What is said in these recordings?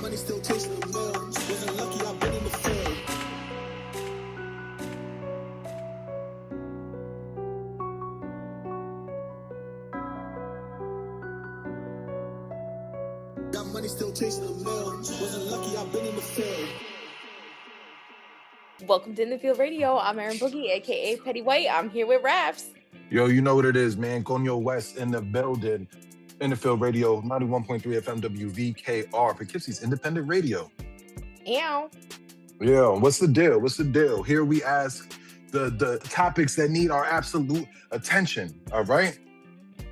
money still chasing the mill. Wasn't lucky, I've been in the field. Got money still chasing the mill. Wasn't lucky, I've been in the field. Welcome to In the Field Radio. I'm Erin Boogie, aka Petty White. I'm here with Rapz. Yo, you know what it is, man. Conyo West in the building. In the Field Radio, 91.3 FM WVKR, Poughkeepsie's independent radio. Ow. Yeah, what's the deal? What's the deal? Here we ask the topics that need our absolute attention, all right?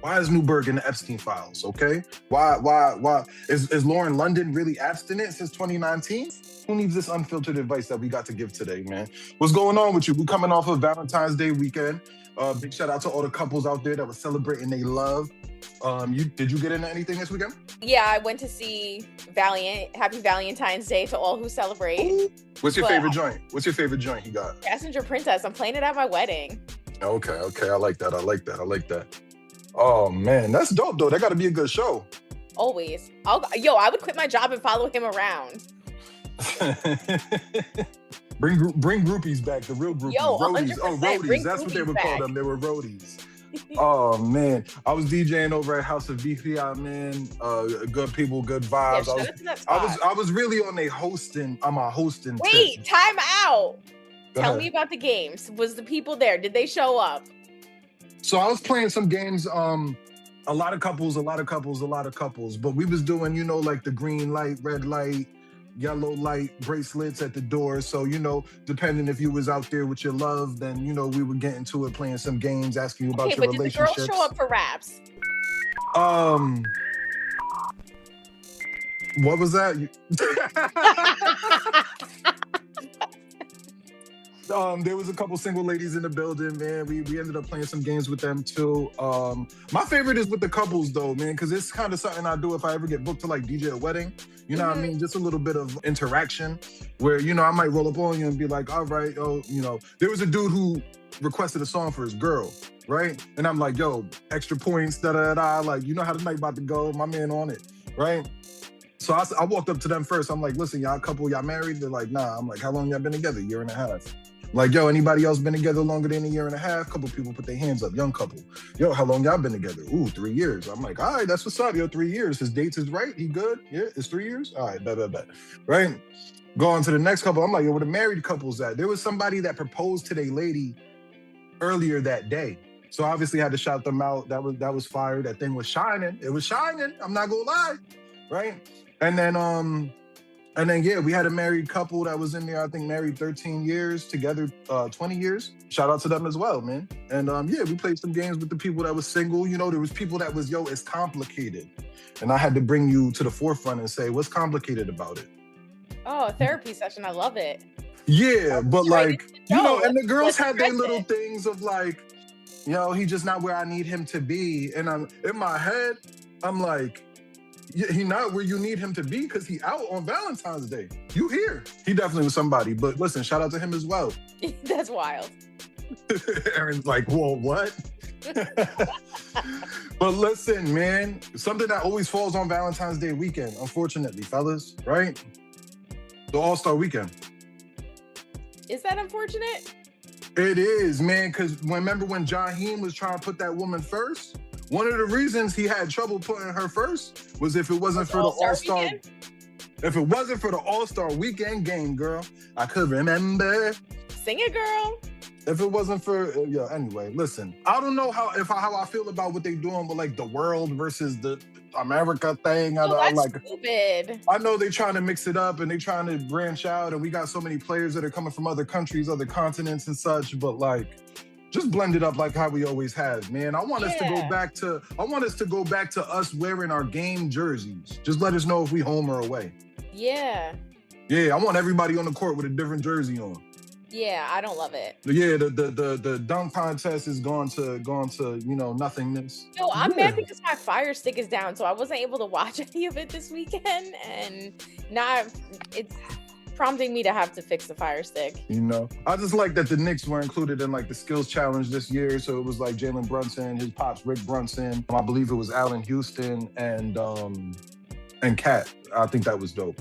Why is Newberg in the Epstein files, okay? Why? Is Lauren London really abstinent since 2019? Who needs this unfiltered advice that we got to give today, man? What's going on with you? We're coming off of Valentine's Day weekend. Big shout out to all the couples out there that were celebrating their love. Did you get into anything this weekend? Yeah, I went to see Valiant. Happy Valentine's Day to all who celebrate. Ooh. What's your favorite joint? What's your favorite joint you got? Passenger Princess. I'm playing it at my wedding. Okay. I like that. Oh, man. That's dope, though. That got to be a good show. Always. I would quit my job and follow him around. Bring groupies back, the real groupies. Yo, roadies. 100%. Oh, roadies. That's what they would call them. They were roadies. Oh, man. I was DJing over at House of Birria, man. Good people, good vibes. Yeah, I was really on a hosting. I'm a hosting. Wait, tip. time out. Go Tell ahead. me about the games. Was the people there? Did they show up? So I was playing some games. A lot of couples. But we was doing, like the green light, red light, yellow light bracelets at the door. So, depending if you was out there with your love, then, we would get into it, playing some games, asking you about your relationships. Did the girls show up for Rapz? What was that? There was a couple single ladies in the building, man. We ended up playing some games with them too. My favorite is with the couples though, man, because it's kind of something I do if I ever get booked to like DJ a wedding. You know what I mean? Just a little bit of interaction where, I might roll up on you and be like, all right, there was a dude who requested a song for his girl, right? And I'm like, yo, extra points, da-da-da-da. Like, you know how the night about to go, my man on it, right? So I walked up to them first. I'm like, listen, y'all couple, y'all married? They're like, nah. I'm like, how long y'all been together? A year and a half. Like, yo, anybody else been together longer than a year and a half? Couple people put their hands up, young couple. Yo, how long y'all been together? Ooh, 3 years. I'm like, all right, that's what's up, yo, 3 years. His dates is right, he good? Yeah, it's 3 years? All right, bet. Right? Go on to the next couple. I'm like, yo, where the married couples at? There was somebody that proposed to their lady earlier that day. So obviously I had to shout them out. That was fire. That thing was shining. It was shining. I'm not gonna lie. Right? And then, yeah, we had a married couple that was in there, I think married 13 years, together 20 years. Shout out to them as well, man. And yeah, we played some games with the people that was single. There was people that was, it's complicated. And I had to bring you to the forefront and say, what's complicated about it? Oh, a therapy session. I love it. Yeah, but like, and the girls had their address little things of like, he's just not where I need him to be. And I'm in my head, I'm like, yeah, he not where you need him to be because he out on Valentine's Day. You here. He definitely was somebody. But listen, shout out to him as well. That's wild. Erin's like, whoa, what? But listen, man, something that always falls on Valentine's Day weekend, unfortunately, fellas, right? The All-Star Weekend. Is that unfortunate? It is, man, because remember when Jaheim was trying to put that woman first? One of the reasons he had trouble putting her first was if it wasn't for the All-Star. If it wasn't for the All-Star Weekend game, girl, I could remember. Sing it, girl. If it wasn't for, anyway, listen. I don't know how I feel about what they doing with like the world versus the America thing. That's stupid. I know they trying to mix it up and they trying to branch out, and we got so many players that are coming from other countries, other continents and such, but like, just blend it up like how we always have, man. I want us to go back to us wearing our game jerseys. Just let us know if we home or away. Yeah. Yeah, I want everybody on the court with a different jersey on. Yeah, I don't love it. Yeah, the dunk contest is gone to nothingness. No, I'm mad because my Fire Stick is down, so I wasn't able to watch any of it this weekend, and it's prompting me to have to fix the Fire Stick. I just like that the Knicks were included in like the skills challenge this year. So it was like Jalen Brunson, his pops Rick Brunson, I believe it was Allen Houston and Cat. I think that was dope.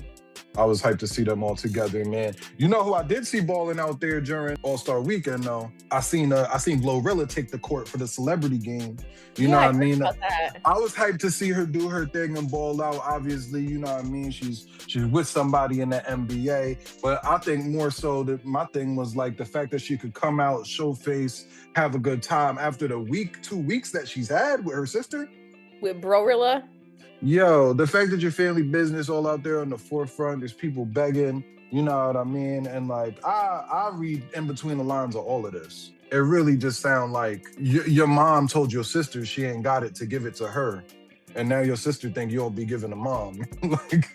I was hyped to see them all together, man. You know who I did see balling out there during All-Star Weekend, though? I seen GloRilla take the court for the celebrity game. You know what I mean? I was hyped to see her do her thing and ball out. Obviously, you know what I mean? She's with somebody in the NBA. But I think more so that my thing was like the fact that she could come out, show face, have a good time after the 2 weeks that she's had with her sister. With GloRilla? Yo, the fact that your family business all out there on the forefront, there's people begging, you know what I mean? And like, I read in between the lines of all of this. It really just sounds like your mom told your sister she ain't got it to give it to her. And now your sister think you'll be giving to mom. Like,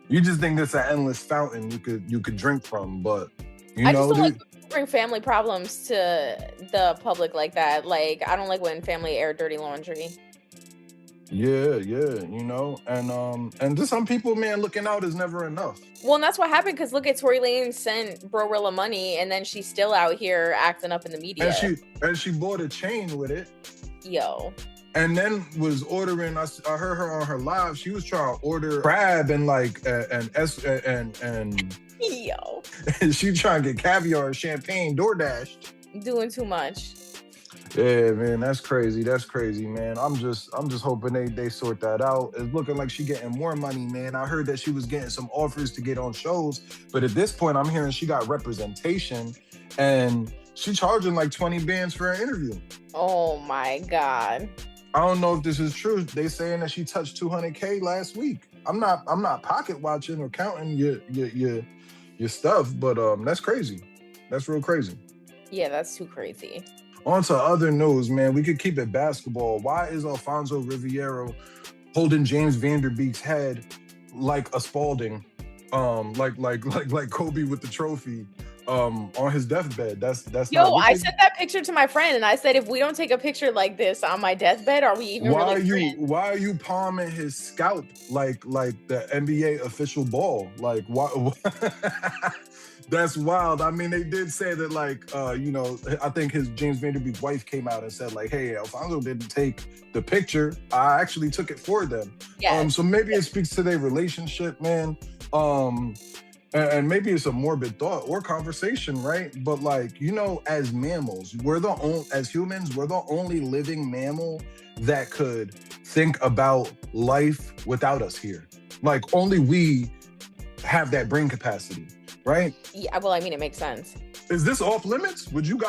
you just think this an endless fountain you could drink from, but you know. I just don't like bring family problems to the public like that. Like, I don't like when family air dirty laundry. Yeah, you know, and to some people, man, looking out is never enough. Well, and that's what happened because look at Tory Lanez sent GloRilla money, and then she's still out here acting up in the media. And she bought a chain with it. Yo. And then was ordering. I heard her on her live. She was trying to order crab and like and yo. She trying to get caviar and champagne DoorDashed. Doing too much. Yeah, man, that's crazy. That's crazy, man. I'm just hoping they sort that out. It's looking like she getting more money, man. I heard that she was getting some offers to get on shows, but at this point, I'm hearing she got representation, and she charging like 20 bands for an interview. Oh my God. I don't know if this is true. They saying that she touched 200K last week. I'm not pocket watching or counting your stuff, but that's crazy. That's real crazy. Yeah, that's too crazy. On to other news, man. We could keep it basketball. Why is Alfonso Riviero holding James Van Der Beek's head like a Spalding, like Kobe with the trophy, on his deathbed? That's yo. I sent that picture to my friend, and I said, if we don't take a picture like this on my deathbed, are we even friends? Why are you palming his scalp like the NBA official ball? Like why? That's wild. I mean, they did say that, like, you know, I think his James Van Der Beek's wife came out and said, like, hey, Alfonso didn't take the picture. I actually took it for them. Yeah. So maybe it speaks to their relationship, man. And maybe it's a morbid thought or conversation, right? But like, you know, as mammals, as humans, we're the only living mammal that could think about life without us here. Like, only we have that brain capacity. Right? Yeah, well, I mean, it makes sense. Is this off limits? Do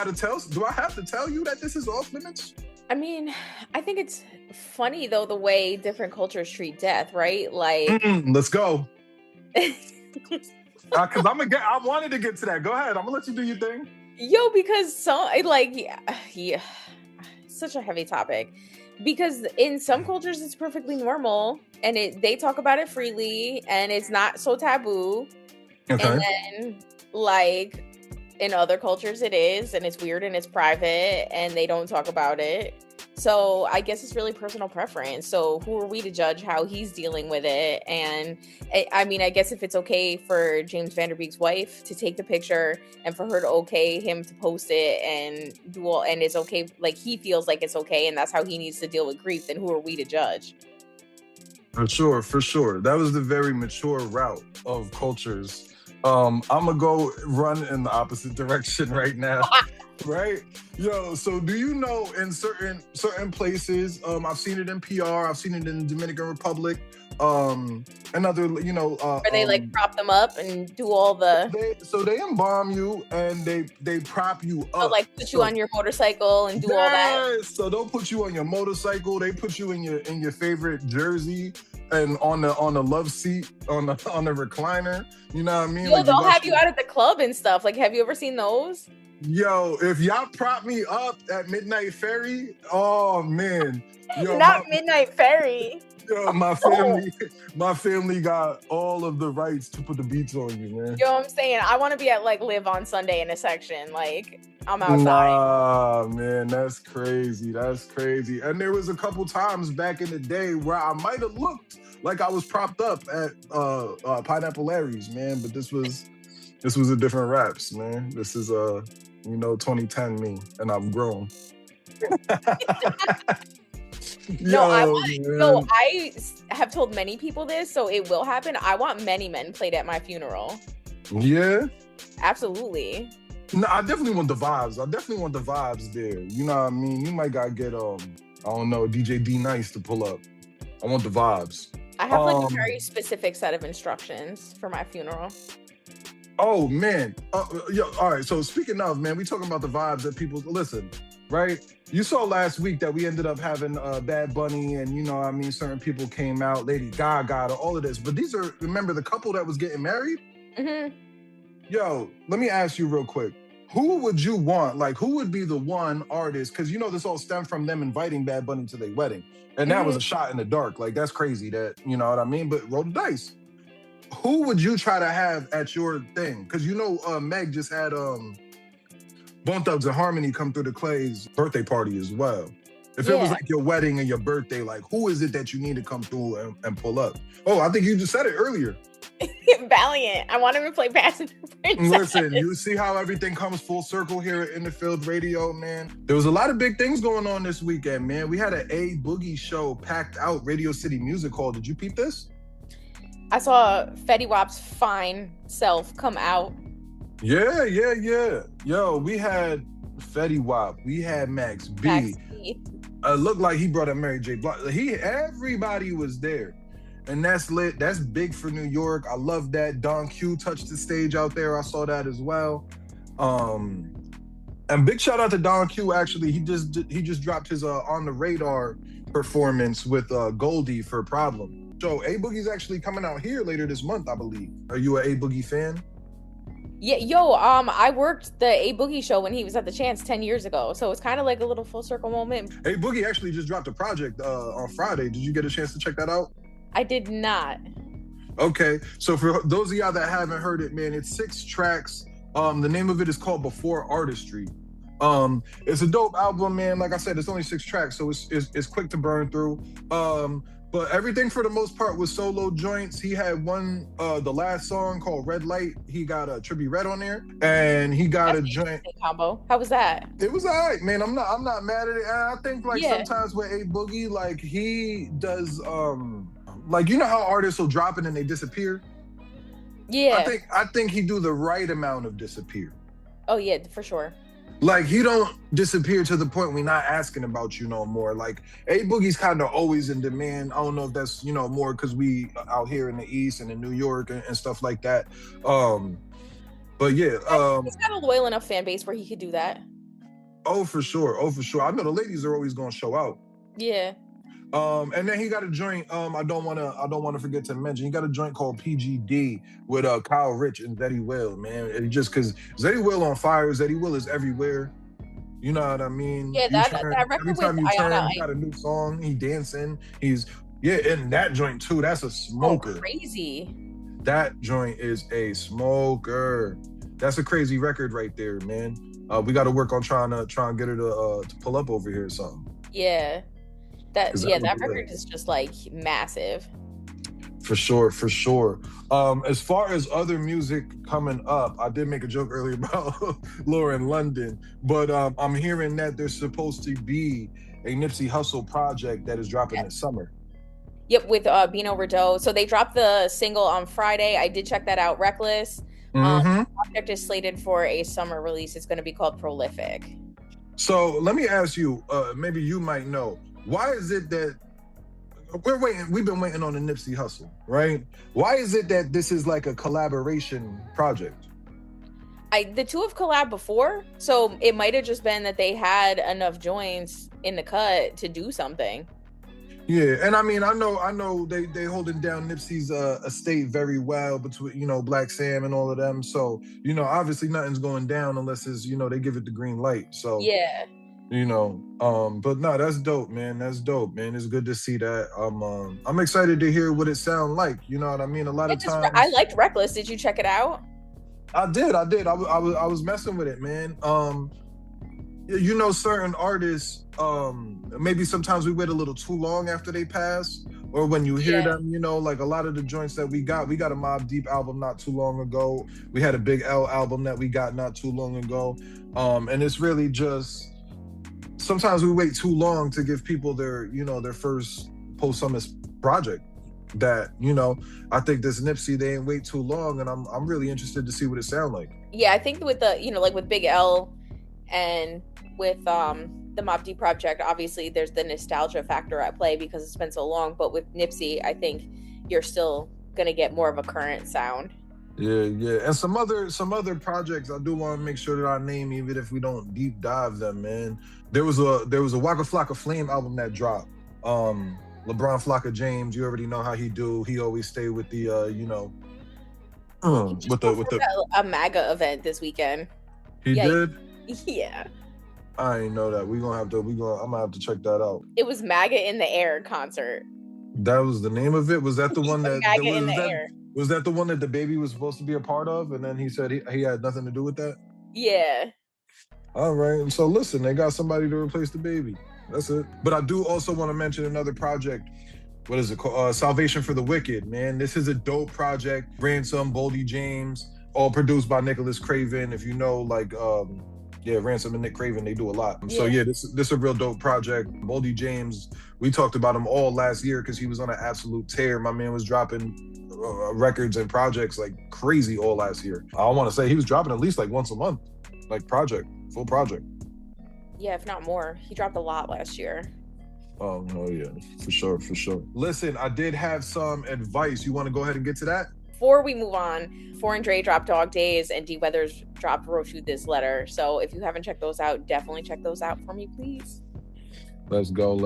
I have to tell you that this is off limits? I mean, I think it's funny, though, the way different cultures treat death, right? Like, let's go. Because I wanted to get to that. Go ahead. I'm gonna let you do your thing. Yo, because yeah, such a heavy topic. Because in some cultures, it's perfectly normal, and they talk about it freely, and it's not so taboo. Okay. And then, like, in other cultures, it is, and it's weird, and it's private, and they don't talk about it. So I guess it's really personal preference. So who are we to judge how he's dealing with it? And I mean, I guess if it's okay for James Van Der Beek's wife to take the picture and for her to okay him to post it and and it's okay, like he feels like it's okay, and that's how he needs to deal with grief, then who are we to judge? For sure. That was the very mature route of cultures. I'm gonna go run in the opposite direction right now. Right? Yo, so do you know in certain places, I've seen it in PR, I've seen it in the Dominican Republic, and other, you know, where they like prop them up and do all the they embalm you and they prop you up. So like put you on your motorcycle and do all that. So they'll put you on your motorcycle, they put you in your favorite jersey and on the love seat on the recliner. You know what I mean? Yo, like they'll have you out at the club and stuff. Like, have you ever seen those? Yo, if y'all prop me up at Midnight Ferry, oh man. Yo, Midnight Ferry. Yo, my family got all of the rights to put the beats on you, man. Yo, I'm saying I want to be at like Live on Sunday in a section. Like, I'm outside. Nah, man, that's crazy. And there was a couple times back in the day where I might have looked like I was propped up at Pineapple Larry's, man. But this was a different raps, man. This is 2010 me, and I've grown. No, I Yo, want. No, I have told many people this, so it will happen. I want many men played at my funeral. Yeah. Absolutely. No, I definitely want the vibes. I definitely want the vibes there. You know what I mean? You might gotta get I don't know, DJ D Nice to pull up. I want the vibes. I have like a very specific set of instructions for my funeral. Oh man. Yo, all right. So speaking of, man, we talking about the vibes that people listen, right? You saw last week that we ended up having Bad Bunny, and you know what I mean, certain people came out, Lady Gaga, all of this. But these are, remember the couple that was getting married? Mm-hmm. Yo, let me ask you real quick. Who would you want? Like, who would be the one artist? Because you know this all stemmed from them inviting Bad Bunny to their wedding. And that was a shot in the dark. Like, that's crazy that, you know what I mean? But roll the dice. Who would you try to have at your thing? Because you know Meg just had Bone Thugs and Harmony come through the Clay's birthday party as well. If it was like your wedding and your birthday, like who is it that you need to come through and pull up? Oh, I think you just said it earlier. Valiant. I want him to play Passenger Princess. Listen, you see how everything comes full circle here at In the Field Radio, man. There was a lot of big things going on this weekend, man. We had an A Boogie show packed out, Radio City Music Hall. Did you peep this? I saw Fetty Wap's fine self come out. Yeah. Yo, we had Fetty Wap. We had Max B. Looked like he brought up Mary J. Blige. Everybody was there. And that's lit. That's big for New York. I love that. Don Q touched the stage out there. I saw that as well. And big shout out to Don Q. Actually, he just dropped his On the Radar performance with Goldie for Problem. So A Boogie's actually coming out here later this month, I believe. Are you an A Boogie fan? Yeah, I worked the A Boogie show when he was at the Chance 10 years ago. So it's kind of like a little full circle moment. A Boogie actually just dropped a project on Friday. Did you get a chance to check that out? I did not. Okay, so for those of y'all that haven't heard it, man, it's 6 tracks. The name of it is called Before Artistry. It's a dope album, man. Like I said, it's only 6 tracks, so it's quick to burn through. But everything for the most part was solo joints. He had one, the last song called Red Light. He got a Trippie Redd on there, and he got a joint combo. How was that? It was all right, man. I'm not mad at it. And I think like sometimes with A Boogie, like he does, like you know how artists will drop it and they disappear. Yeah. I think he do the right amount of disappear. Oh yeah, for sure. Like he don't disappear to the point we're not asking about you no more. Like A Boogie's kind of always in demand. I don't know if that's more because we out here in the East and in New York and stuff like that. But yeah, he's got a loyal enough fan base where he could do that. Oh for sure. I know the ladies are always gonna show out. Yeah. And then he got a joint. I don't want to forget to mention. He got a joint called PGD with Kyle Rich and Zeddy Will, man. And just because Zeddy Will on fire, Zeddy Will is everywhere. You know what I mean? Yeah, that record every time you turn, he got a new song. He dancing. He's in that joint too. That's a smoker. Oh, crazy. That joint is a smoker. That's a crazy record right there, man. We got to work on trying to get her to pull up over here or something. Yeah. That record is just like massive. For sure. As far as other music coming up, I did make a joke earlier about Lauren London, but I'm hearing that there's supposed to be a Nipsey Hussle project that is dropping this summer. Yep, with Bino Rideau. So they dropped the single on Friday. I did check that out, Reckless. The project is slated for a summer release. It's going to be called Prolific. So let me ask you, maybe you might know, why is it that we've been waiting on the Nipsey Hussle, right? Why is it that this is like a collaboration project? The two have collabed before, so it might have just been that they had enough joints in the cut to do something. Yeah, and I mean, I know they holding down Nipsey's estate very well between Black Sam and all of them. So obviously nothing's going down unless it's they give it the green light. So yeah. But no, that's dope, man. It's good to see that. I'm excited to hear what it sound like. You know what I mean? A lot of times I liked Reckless. Did you check it out? I did. I was messing with it, man. Certain artists, maybe sometimes we wait a little too long after they pass, or when you hear them, like a lot of the joints that we got a Mobb Deep album not too long ago. We had a Big L album that we got not too long ago. And it's really just sometimes we wait too long to give people their, their first posthumous project. That, I think this Nipsey, they ain't wait too long, and I'm really interested to see what it sound like. Yeah, I think with the, like with Big L and with the Mobb Deep project, obviously there's the nostalgia factor at play because it's been so long. But with Nipsey, I think you're still gonna get more of a current sound. Yeah, and some other projects I do want to make sure that I name, even if we don't deep dive them, man. There was a Waka Flocka Flame album that dropped. LeBron Flocka James, you already know how he do. He always stay with the with the a MAGA event this weekend. He did? Yeah. I ain't know that. I'm gonna have to check that out. It was MAGA in the Air concert. That was the name of it? Was that the one that MAGA in the Air? Was that the one that the baby was supposed to be a part of, and then he said he had nothing to do with that? Yeah. All right. So listen, they got somebody to replace the baby. That's it. But I do also want to mention another project. What is it called? Salvation for the Wicked, man. This is a dope project. Ransom, Boldy James, all produced by Nicholas Craven. If you know, like, Ransom and Nick Craven, they do a lot. Yeah. So yeah, this is a real dope project. Boldy James, we talked about him all last year because he was on an absolute tear. My man was dropping records and projects like crazy all last year. I want to say he was dropping at least like once a month, like full project. Yeah, if not more. He dropped a lot last year. Oh yeah, for sure. Listen, I did have some advice. You want to go ahead and get to that? Before we move on, 4 and Dre dropped Dog Days and D Weathers dropped Wrote You This Letter. So if you haven't checked those out, definitely check those out for me, please. Let's go.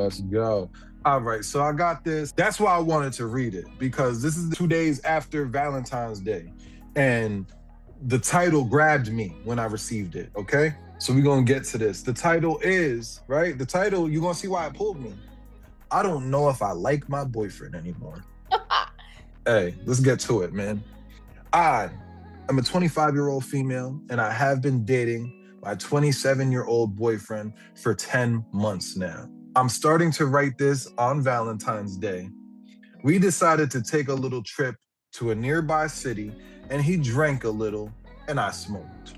All right, so I got this. That's why I wanted to read it, because this is 2 days after Valentine's Day. And the title grabbed me when I received it, okay? So we're going to get to this. The title is, right? The title, you're going to see why it pulled me. I don't know if I like my boyfriend anymore. Hey, let's get to it, man. I am a 25-year-old female, and I have been dating my 27-year-old boyfriend for 10 months now. I'm starting to write this on Valentine's Day. We decided to take a little trip to a nearby city, and he drank a little, and I smoked.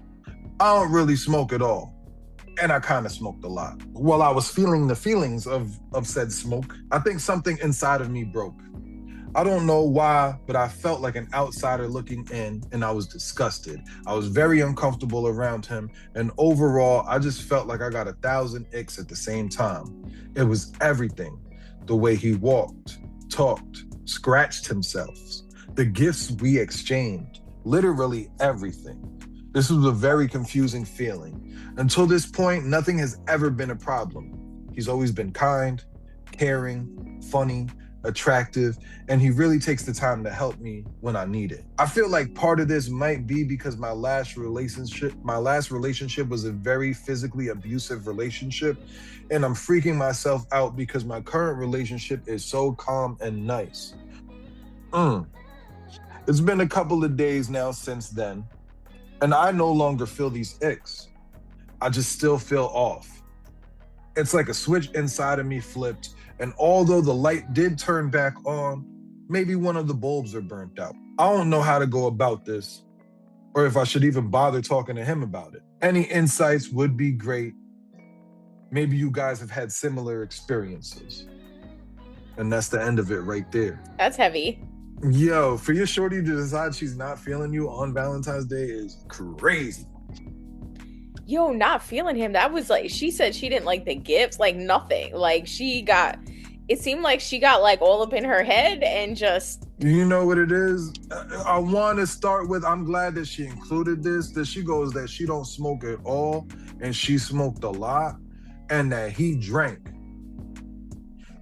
I don't really smoke at all, and I kind of smoked a lot. While I was feeling the feelings of said smoke, I think something inside of me broke. I don't know why, but I felt like an outsider looking in, and I was disgusted. I was very uncomfortable around him, and overall, I just felt like I got 1,000 icks at the same time. It was everything. The way he walked, talked, scratched himself, the gifts we exchanged, literally everything. This was a very confusing feeling. Until this point, nothing has ever been a problem. He's always been kind, caring, funny, attractive, and he really takes the time to help me when I need it. I feel like part of this might be because my last relationship was a very physically abusive relationship, and I'm freaking myself out because my current relationship is so calm and nice. It's been a couple of days now since then, and I no longer feel these icks. I just still feel off. It's like a switch inside of me flipped, and although the light did turn back on, maybe one of the bulbs are burnt out. I don't know how to go about this, or if I should even bother talking to him about it. Any insights would be great. Maybe you guys have had similar experiences. And that's the end of it right there. That's heavy. Yo, for your shorty to decide she's not feeling you on Valentine's Day is crazy. Yo, not feeling him. That was like, she said she didn't like the gifts, like nothing. Like it seemed like she got like all up in her head and just. You know what it is? I want to start with, I'm glad that she included this, that she goes that she don't smoke at all and she smoked a lot and that he drank.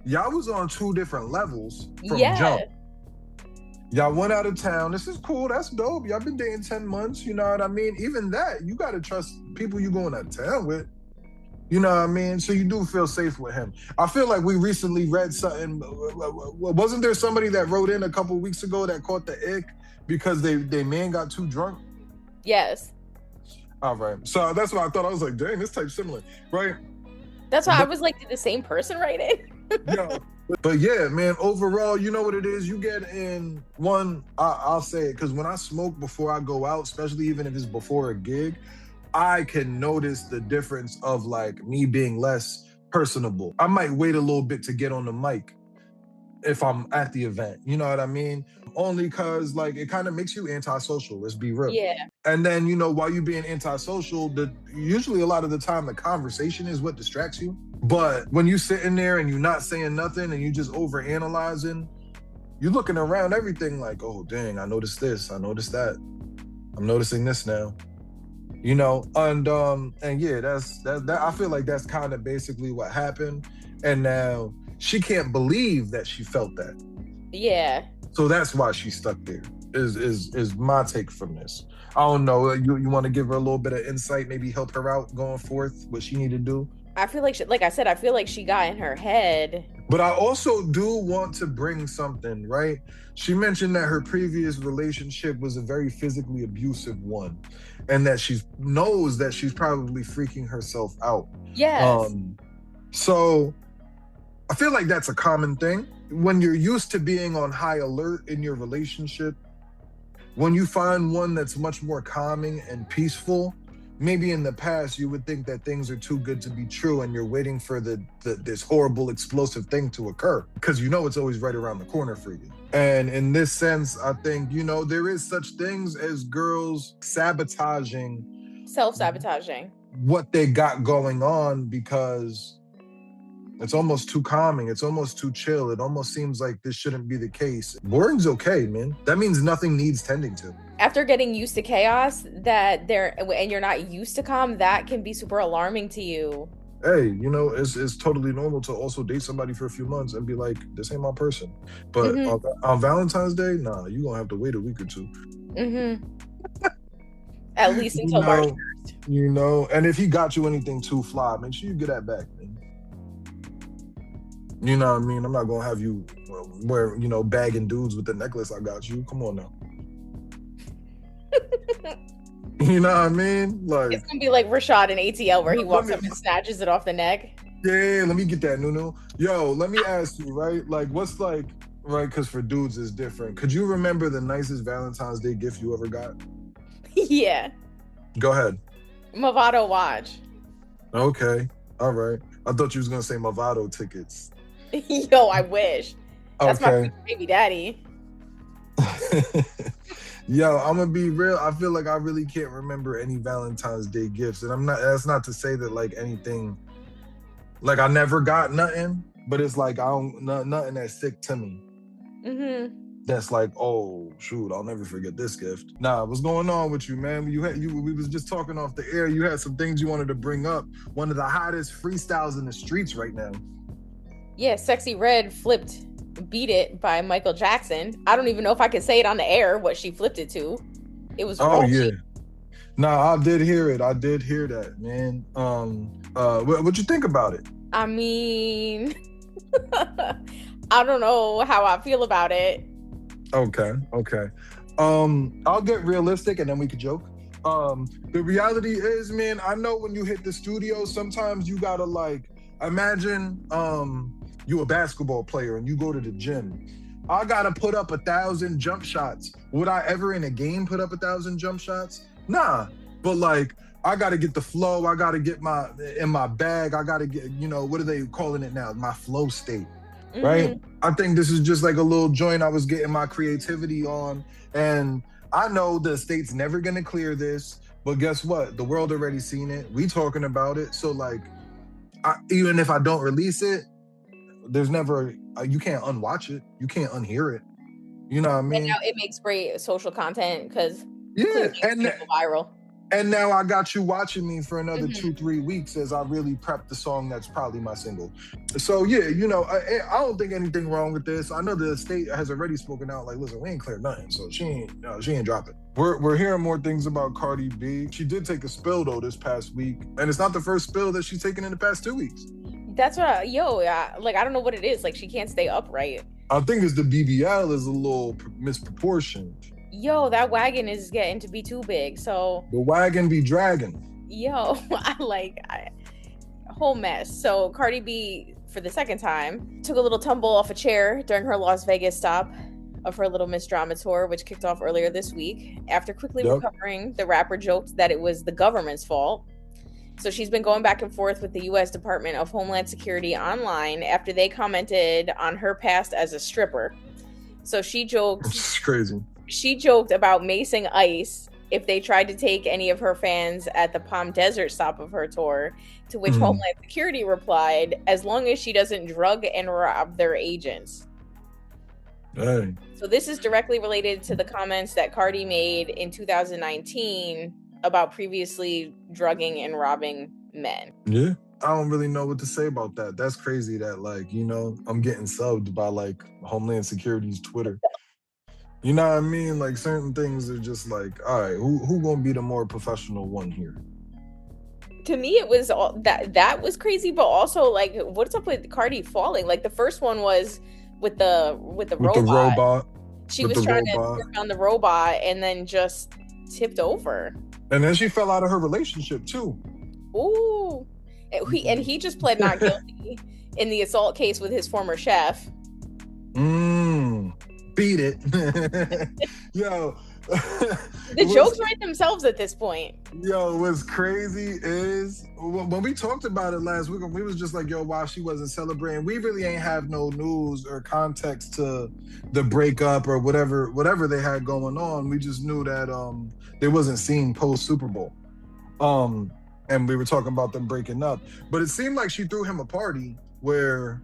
Y'all was on 2 different levels from jump. Y'all went out of town. This is cool. That's dope. Y'all been dating 10 months. You know what I mean? Even that, you got to trust people you going out of town with. You know what I mean? So you do feel safe with him. I feel like we recently read something. Wasn't there somebody that wrote in a couple of weeks ago that caught the ick because they man got too drunk? Yes. All right. So that's what I thought. I was like, dang, this type's similar, right? That's why I was like, did the same person write it? Yeah. But yeah, man, overall, you know what it is? You get in one, I'll say it, because when I smoke before I go out, especially even if it's before a gig, I can notice the difference of like me being less personable. I might wait a little bit to get on the mic if I'm at the event. You know what I mean? Only because like it kind of makes you antisocial, let's be real. Yeah. And then, you know, while you being antisocial, usually a lot of the time the conversation is what distracts you. But when you sitting there and you're not saying nothing and you just overanalyzing, you're looking around everything like, oh dang, I noticed this, I noticed that. I'm noticing this now. You know, and yeah, that I feel like that's kind of basically what happened. And now she can't believe that she felt that. Yeah. So that's why she's stuck there, is my take from this. I don't know, you want to give her a little bit of insight, maybe help her out going forth, what she need to do? I feel like, like I said, I feel like she got in her head. But I also do want to bring something, right? She mentioned that her previous relationship was a very physically abusive one, and that she knows that she's probably freaking herself out. Yes. So I feel like that's a common thing. When you're used to being on high alert in your relationship, when you find one that's much more calming and peaceful, maybe in the past you would think that things are too good to be true and you're waiting for this horrible explosive thing to occur because you know it's always right around the corner for you. And in this sense, I think, you know, there is such things as girls sabotaging, self-sabotaging what they got going on because it's almost too calming. It's almost too chill. It almost seems like this shouldn't be the case. Boring's okay, man. That means nothing needs tending to. After getting used to chaos, and you're not used to calm, that can be super alarming to you. Hey, you know, it's totally normal to also date somebody for a few months and be like, this ain't my person. But on Valentine's Day, nah, you gonna have to wait a week or two. At least until March 1st. You know, and if he got you anything too fly, make sure you get that back, man. You know what I mean? I'm not gonna have you wear, you know, bagging dudes with the necklace I got you. Come on now. You know what I mean? Like it's gonna be like Rashad in ATL where he walks up and snatches it off the neck. Yeah, let me get that, Nunu. Yo, let me ask you, right? Like, what's like, right? Because for dudes it's different. Could you remember the nicest Valentine's Day gift you ever got? Yeah. Go ahead. Movado watch. Okay, all right. I thought you was gonna say Movado tickets. Yo, I wish. That's my baby daddy. Yo, I'm gonna be real. I feel like I really can't remember any Valentine's Day gifts, and that's not to say that like anything, like I never got nothing, but it's like nothing that's sick to me. That's like, oh shoot, I'll never forget this gift. Nah, what's going on with you, man? We was just talking off the air. You had some things you wanted to bring up. One of the hottest freestyles in the streets right now. Yeah, Sexy Red flipped Beat It by Michael Jackson. I don't even know if I can say it on the air what she flipped it to. It was yeah. Nah, I did hear it. I did hear that, man. What you think about it? I mean, I don't know how I feel about it. Okay. I'll get realistic and then we could joke. The reality is, man, I know when you hit the studio, sometimes you gotta like imagine you a basketball player and you go to the gym. I gotta put up 1,000 jump shots. Would I ever in a game put up 1,000 jump shots? Nah, but like I gotta get the flow. I gotta get in my bag. I gotta get, you know, what are they calling it now? My flow state, right? I think this is just like a little joint I was getting my creativity on. And I know the state's never gonna clear this, but guess what? The world already seen it. We talking about it. So like, even if I don't release it, there's never, you can't unwatch it. You can't unhear it. You know what I mean? And now it makes great social content because and viral. And now I got you watching me for another 2-3 weeks as I really prep the song that's probably my single. So yeah, you know, I don't think anything wrong with this. I know the state has already spoken out like, listen, we ain't cleared nothing, so she ain't dropping. We're hearing more things about Cardi B. She did take a spill though this past week, and it's not the first spill that she's taken in the past 2 weeks. That's what I don't know what it is. Like she can't stay upright. I think it's the BBL is a little misproportioned. Yo, that wagon is getting to be too big. So the wagon be dragging. Yo, whole mess. So Cardi B, for the second time, took a little tumble off a chair during her Las Vegas stop of her Little Miss Drama tour, which kicked off earlier this week. After quickly recovering, the rapper joked that it was the government's fault. So she's been going back and forth with the U.S. Department of Homeland Security online after they commented on her past as a stripper. So she joked. It's crazy. She joked about macing ICE if they tried to take any of her fans at the Palm Desert stop of her tour, to which Homeland Security replied, as long as she doesn't drug and rob their agents. Hey. So this is directly related to the comments that Cardi made in 2019 about previously drugging and robbing men. Yeah. I don't really know what to say about that. That's crazy that, like, you know, I'm getting subbed by, like, Homeland Security's Twitter. You know what I mean? Like, certain things are just like, all right, who gonna be the more professional one here? To me, it was all that was crazy, but also, like, what's up with Cardi falling? Like, the first one was with the robot. She was trying to work on the robot and then just tipped over. And then she fell out of her relationship too. Ooh. And he just pled not guilty in the assault case with his former chef. Beat it. Yo. The jokes write themselves at this point. Yo, what's crazy is when we talked about it last week, we was just like, yo, why she wasn't celebrating. We really ain't have no news or context to the breakup or whatever they had going on. We just knew that they wasn't seen post Super Bowl. And we were talking about them breaking up. But it seemed like she threw him a party where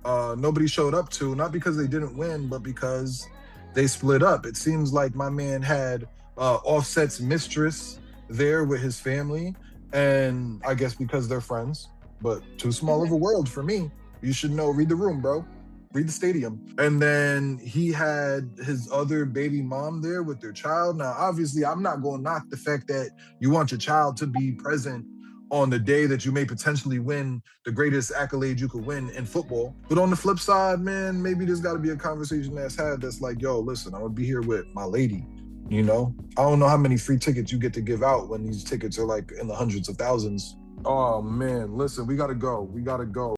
nobody showed up to, not because they didn't win, but because they split up. It seems like my man had Offset's mistress there with his family, and I guess because they're friends, but too small of a world for me. You should know, read the room, bro. Read the stadium. And then he had his other baby mom there with their child. Now, obviously, I'm not going to knock the fact that you want your child to be present on the day that you may potentially win the greatest accolade you could win in football. But on the flip side, man, maybe there's got to be a conversation that's had that's like, yo, listen, I'm going to be here with my lady, you know? I don't know how many free tickets you get to give out when these tickets are like in the hundreds of thousands. Oh, man, listen, we got to go.